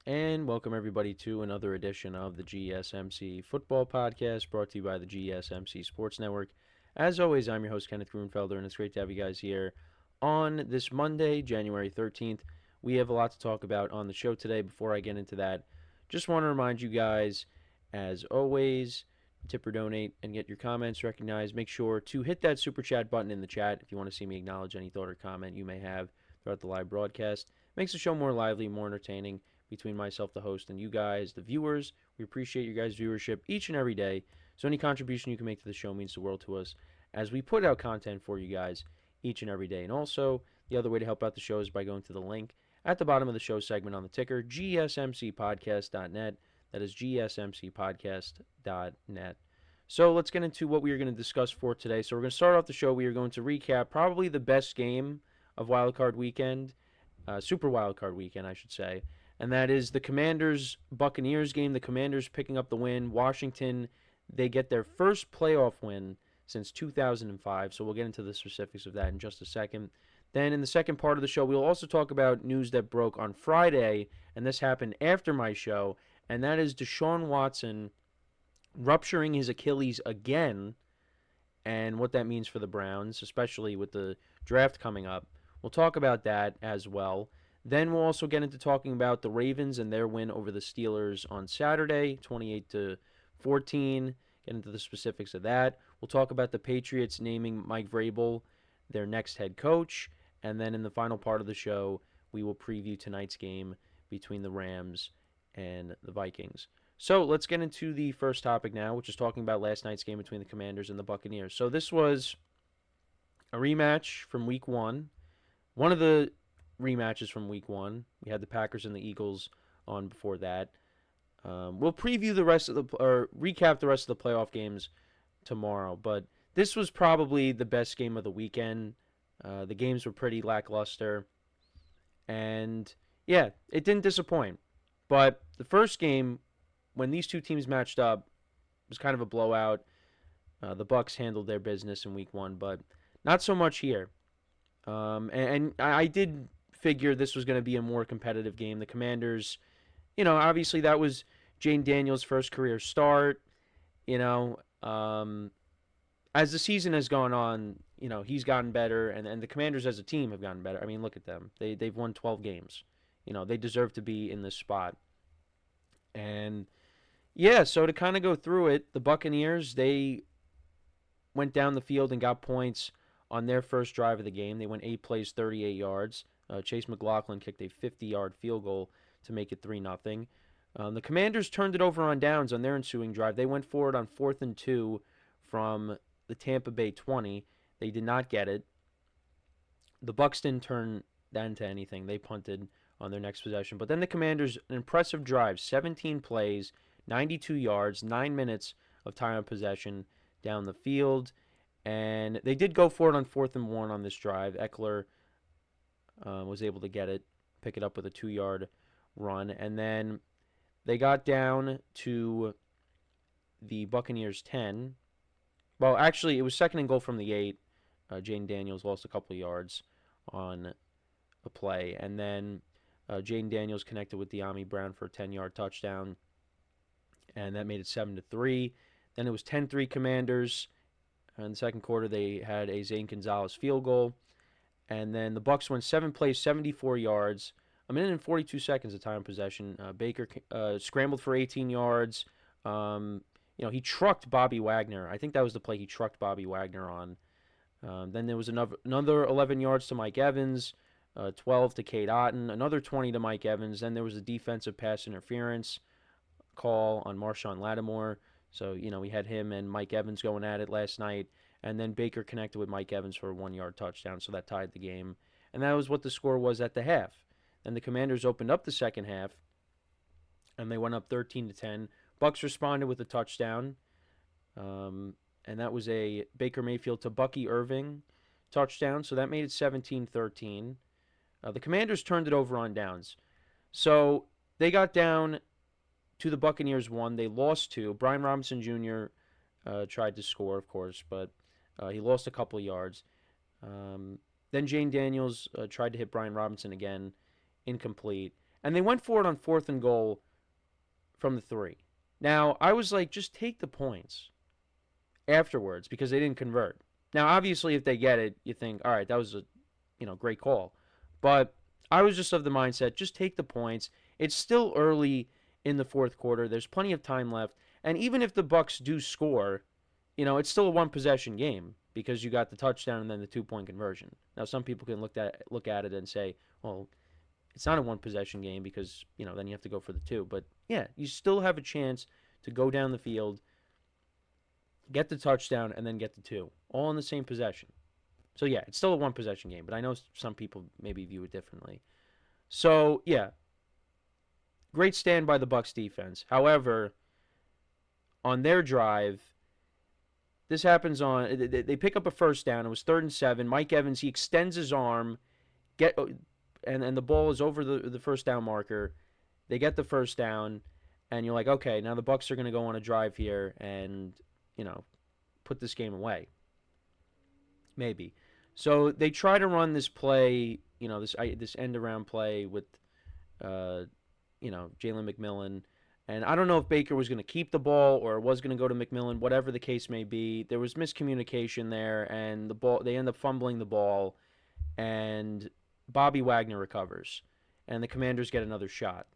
And welcome everybody to another edition of the GSMC Football Podcast brought to you by the GSMC Sports Network. As always, I'm your host, Kenneth Grunfelder, and it's great to have you guys here on this Monday, January 13th. We have a lot to talk about on the show today. Before I get into that, just want to remind you guys, as always, tip or donate and get your comments recognized. Make sure to hit that super chat button in the chat if you want to see me acknowledge any thought or comment you may have throughout the live broadcast. Makes the show more lively, more entertaining between myself, the host, and you guys, the viewers. We appreciate your guys' viewership each and every day. So any contribution you can make to the show means the world to us as we put out content for you guys each and every day. And also, the other way to help out the show is by going to the link at the bottom of the show segment on the ticker, GSMCPodcast.net. That is GSMCPodcast.net. So let's get into what we are going to discuss for today. So we're going to start off the show. We are going to recap probably the best game of Wildcard Weekend, Super Wildcard Weekend, I should say. And that is the Commanders-Buccaneers game. The Commanders picking up the win. Washington, they get their first playoff win since 2005. So we'll get into the specifics of that in just a second. Then in the second part of the show, we'll also talk about news that broke on Friday, and this happened after my show, and that is Deshaun Watson rupturing his Achilles again and what that means for the Browns, especially with the draft coming up. We'll talk about that as well. Then we'll also get into talking about the Ravens and their win over the Steelers on Saturday, 28-14. Get into the specifics of that. We'll talk about the Patriots naming Mike Vrabel their next head coach. And then in the final part of the show, we will preview tonight's game between the Rams and the Vikings. So let's get into the first topic now, which is talking about last night's game between the Commanders and the Buccaneers. So this was a rematch from Week 1. One of the rematches from Week 1. We had the Packers and the Eagles on before that. We'll preview the rest of recap the rest of the playoff games tomorrow, but this was probably the best game of the weekend. The games were pretty lackluster, and yeah, it didn't disappoint. But the first game, when these two teams matched up, was kind of a blowout. The Bucs handled their business in Week 1, but not so much here. And I did figure this was going to be a more competitive game. The Commanders, obviously that was Jane Daniels' first career start. As the season has gone on, he's gotten better, and the Commanders as a team have gotten better. I mean, look at them. They've won 12 games. They deserve to be in this spot. And yeah, so to kind of go through it, the Buccaneers, they went down the field and got points on their first drive of the game. They went 8 plays, 38 yards. Chase McLaughlin kicked a 50-yard field goal to make it 3-0. The Commanders turned it over on downs on their ensuing drive. They went forward on 4th and 2 from the Tampa Bay 20. They did not get it. The Bucs didn't turn that into anything. They punted on their next possession. But then the Commanders, an impressive drive, 17 plays, 92 yards, 9 minutes of time of possession down the field. And they did go for it on 4th and 1 on this drive. Eckler was able to pick it up with a 2-yard run. And then they got down to the Buccaneers 10. Well, actually, it was 2nd and goal from the 8. Jane Daniels lost a couple of yards on a play. And then Jane Daniels connected with De'Ami Brown for a 10-yard touchdown. And that made it 7-3. Then it was 10-3 Commanders. In the second quarter, they had a Zane Gonzalez field goal. And then the Bucs went 7 plays, 74 yards. A minute and 42 seconds of time possession. Baker scrambled for 18 yards. He trucked Bobby Wagner. I think that was the play he trucked Bobby Wagner on. Then there was another 11 yards to Mike Evans, 12 to Cade Otton, another 20 to Mike Evans. Then there was a defensive pass interference call on Marshawn Lattimore. So, we had him and Mike Evans going at it last night. And then Baker connected with Mike Evans for a 1-yard touchdown, so that tied the game. And that was what the score was at the half. Then the Commanders opened up the second half, and they went up 13-10. Bucs responded with a touchdown, and that was a Baker Mayfield to Bucky Irving touchdown, so that made it 17-13. The Commanders turned it over on downs. So they got down to the Buccaneers 1. They lost 2. Brian Robinson Jr. Tried to score, of course, but he lost a couple of yards. Then Jane Daniels tried to hit Brian Robinson again, incomplete. And they went for it on 4th and goal from the 3. Now, I was like, just take the points afterwards because they didn't convert. Now, obviously, if they get it, you think, all right, that was a great call. But I was just of the mindset, just take the points. It's still early in the fourth quarter. There's plenty of time left. And even if the Bucs do score, it's still a one possession game because you got the touchdown and then the 2-point conversion. Now, some people can look at it and say, well, it's not a one possession game because, then you have to go for the 2. But yeah, you still have a chance to go down the field, get the touchdown, and then get the 2, all in the same possession. So yeah, it's still a one possession game, but I know some people maybe view it differently. So yeah, great stand by the Bucs defense. However, on their drive, this happens on they pick up a first down. It was 3rd and 7. Mike Evans, he extends his arm, and the ball is over the first down marker. They get the first down, and you're like, okay, now the Bucs are going to go on a drive here and put this game away. Maybe. So they try to run this play, this end around play with, Jalen McMillan. And I don't know if Baker was going to keep the ball or was going to go to McMillan, whatever the case may be. There was miscommunication there, and they end up fumbling the ball, and Bobby Wagner recovers, and the Commanders get another shot.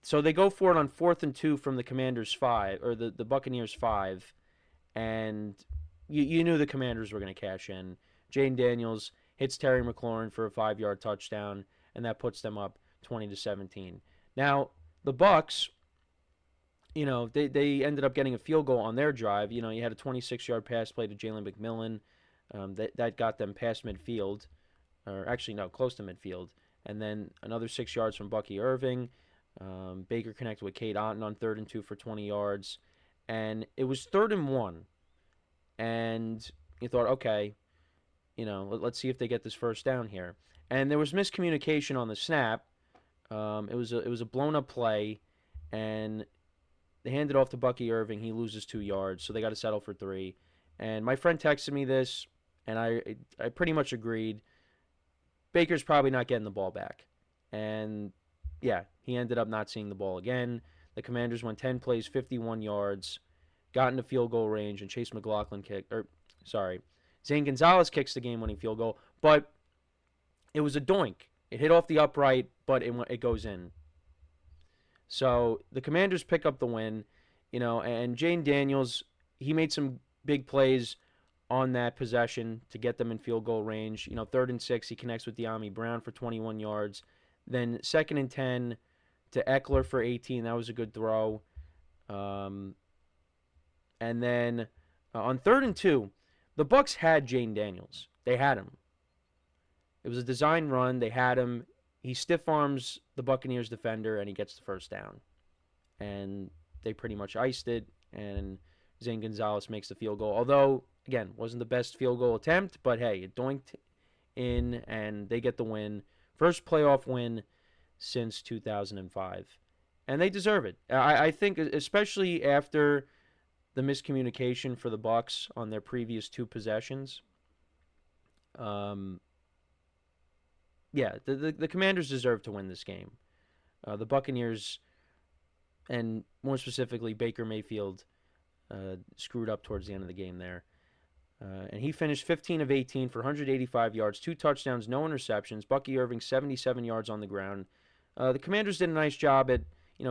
So they go for it on 4th and 2 from the Commanders' 5, or the Buccaneers' 5, and you knew the Commanders were going to cash in. Jane Daniels hits Terry McLaurin for a 5-yard touchdown, and that puts them up 20-17. Now, the Bucs, they ended up getting a field goal on their drive. You had a 26-yard pass play to Jalen McMillan. That got them past midfield, or actually, no, close to midfield. And then another 6 yards from Bucky Irving. Baker connected with Cade Otton on 3rd and 2 for 20 yards. And it was 3rd and 1. And you thought, okay, let's see if they get this first down here. And there was miscommunication on the snap. It was a blown up play, and they handed off to Bucky Irving. He loses 2 yards, so they got to settle for 3. And my friend texted me this, and I pretty much agreed. Baker's probably not getting the ball back. And yeah, he ended up not seeing the ball again. The Commanders went 10 plays, 51 yards, got into field goal range, and Chase McLaughlin Zane Gonzalez kicks the game-winning field goal, but it was a doink. It hit off the upright, but it goes in. So the Commanders pick up the win, and Jane Daniels, he made some big plays on that possession to get them in field goal range. 3rd and 6, he connects with De'Ami Brown for 21 yards. Then 2nd and 10 to Eckler for 18. That was a good throw. And then on 3rd and 2, the Bucs had Jane Daniels. They had him. It was a design run. They had him. He stiff arms the Buccaneers defender, and he gets the first down. And they pretty much iced it, and Zane Gonzalez makes the field goal. Although, again, wasn't the best field goal attempt, but hey, it doinked in, and they get the win. First playoff win since 2005. And they deserve it. I think, especially after the miscommunication for the Bucs on their previous 2 possessions. The Commanders deserve to win this game. The Buccaneers, and more specifically Baker Mayfield, screwed up towards the end of the game there. And he finished 15 of 18 for 185 yards, 2 touchdowns, no interceptions. Bucky Irving, 77 yards on the ground. The Commanders did a nice job at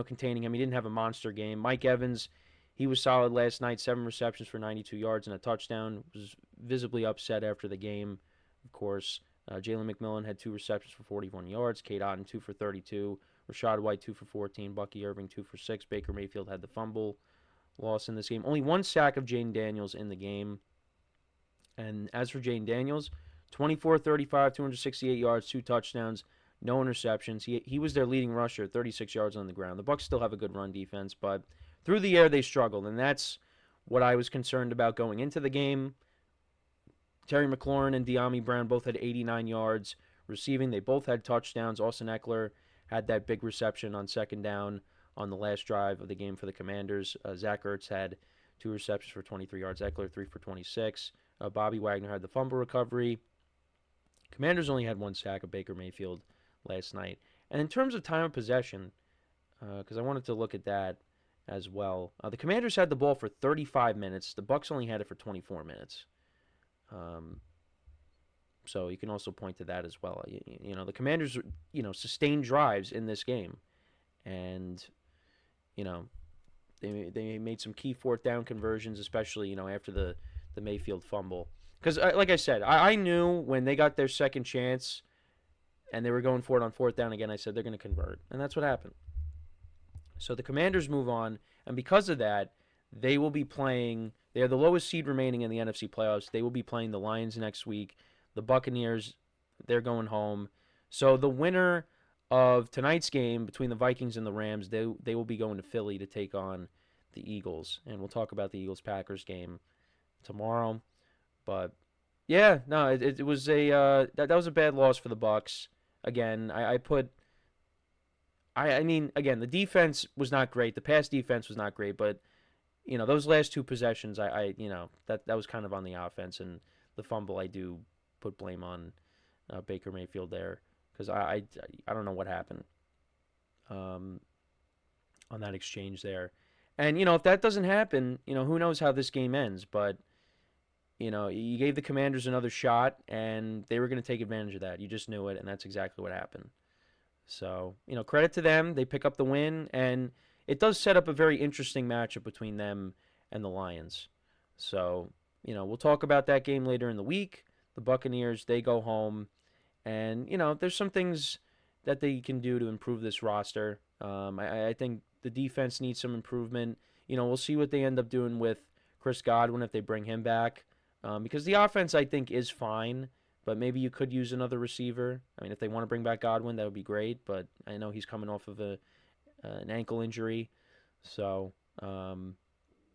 containing him. He didn't have a monster game. Mike Evans, he was solid last night, 7 receptions for 92 yards and a touchdown. Was visibly upset after the game, of course. Jalen McMillan had 2 receptions for 41 yards. Cade Otton, 2 for 32. Rashad White, 2 for 14. Bucky Irving, 2 for 6. Baker Mayfield had the fumble loss in this game. Only 1 sack of Jane Daniels in the game. And as for Jane Daniels, 24-35, 268 yards, 2 touchdowns, no interceptions. He was their leading rusher, 36 yards on the ground. The Bucs still have a good run defense, but through the air they struggled, and that's what I was concerned about going into the game. Terry McLaurin and De'Ami Brown both had 89 yards receiving. They both had touchdowns. Austin Eckler had that big reception on 2nd down on the last drive of the game for the Commanders. Zach Ertz had 2 receptions for 23 yards. Eckler, 3 for 26. Bobby Wagner had the fumble recovery. Commanders only had 1 sack of Baker Mayfield last night. And in terms of time of possession, because I wanted to look at that as well, the Commanders had the ball for 35 minutes. The Bucs only had it for 24 minutes. Um, so you can also point to that as well. The Commanders, sustained drives in this game, and you know, they made some key fourth down conversions, especially after the Mayfield fumble. Because like I said, I knew when they got their second chance and they were going for it on fourth down again, I said they're going to convert, and that's what happened. So the Commanders move on, and because of that, they will be playing. They are the lowest seed remaining in the NFC playoffs. They will be playing the Lions next week. The Buccaneers, they're going home. So the winner of tonight's game between the Vikings and the Rams, they will be going to Philly to take on the Eagles, and we'll talk about the Eagles-Packers game tomorrow. But yeah, no, it was that was a bad loss for the Bucs. Again, I mean, again, the defense was not great. The pass defense was not great, but those last two possessions, that was kind of on the offense, and the fumble I do put blame on Baker Mayfield there because I don't know what happened on that exchange there, and if that doesn't happen, who knows how this game ends, but. You gave the Commanders another shot, and they were going to take advantage of that. You just knew it, and that's exactly what happened. So, credit to them. They pick up the win, and it does set up a very interesting matchup between them and the Lions. So, we'll talk about that game later in the week. The Buccaneers, they go home, and, there's some things that they can do to improve this roster. I think the defense needs some improvement. We'll see what they end up doing with Chris Godwin if they bring him back. Because the offense, I think, is fine, but maybe you could use another receiver. I mean, if they want to bring back Godwin, that would be great, but I know he's coming off of an ankle injury. So,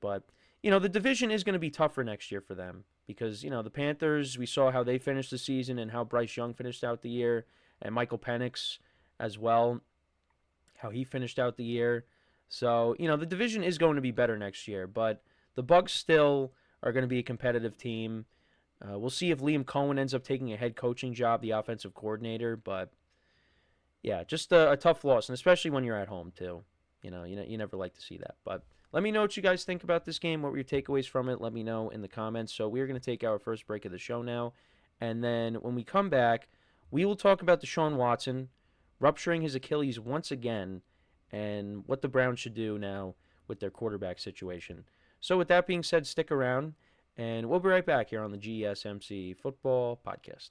but, the division is going to be tougher next year for them because, the Panthers, we saw how they finished the season and how Bryce Young finished out the year, and Michael Penix as well, how he finished out the year. So, the division is going to be better next year, but the Bucs still are going to be a competitive team. We'll see if Liam Cohen ends up taking a head coaching job, the offensive coordinator. But, yeah, just a tough loss, and especially when you're at home, too. You never like to see that. But let me know what you guys think about this game. What were your takeaways from it? Let me know in the comments. So we're going to take our first break of the show now. And then when we come back, we will talk about Deshaun Watson rupturing his Achilles once again and what the Browns should do now with their quarterback situation. So with that being said, stick around, and we'll be right back here on the GSMC Football Podcast.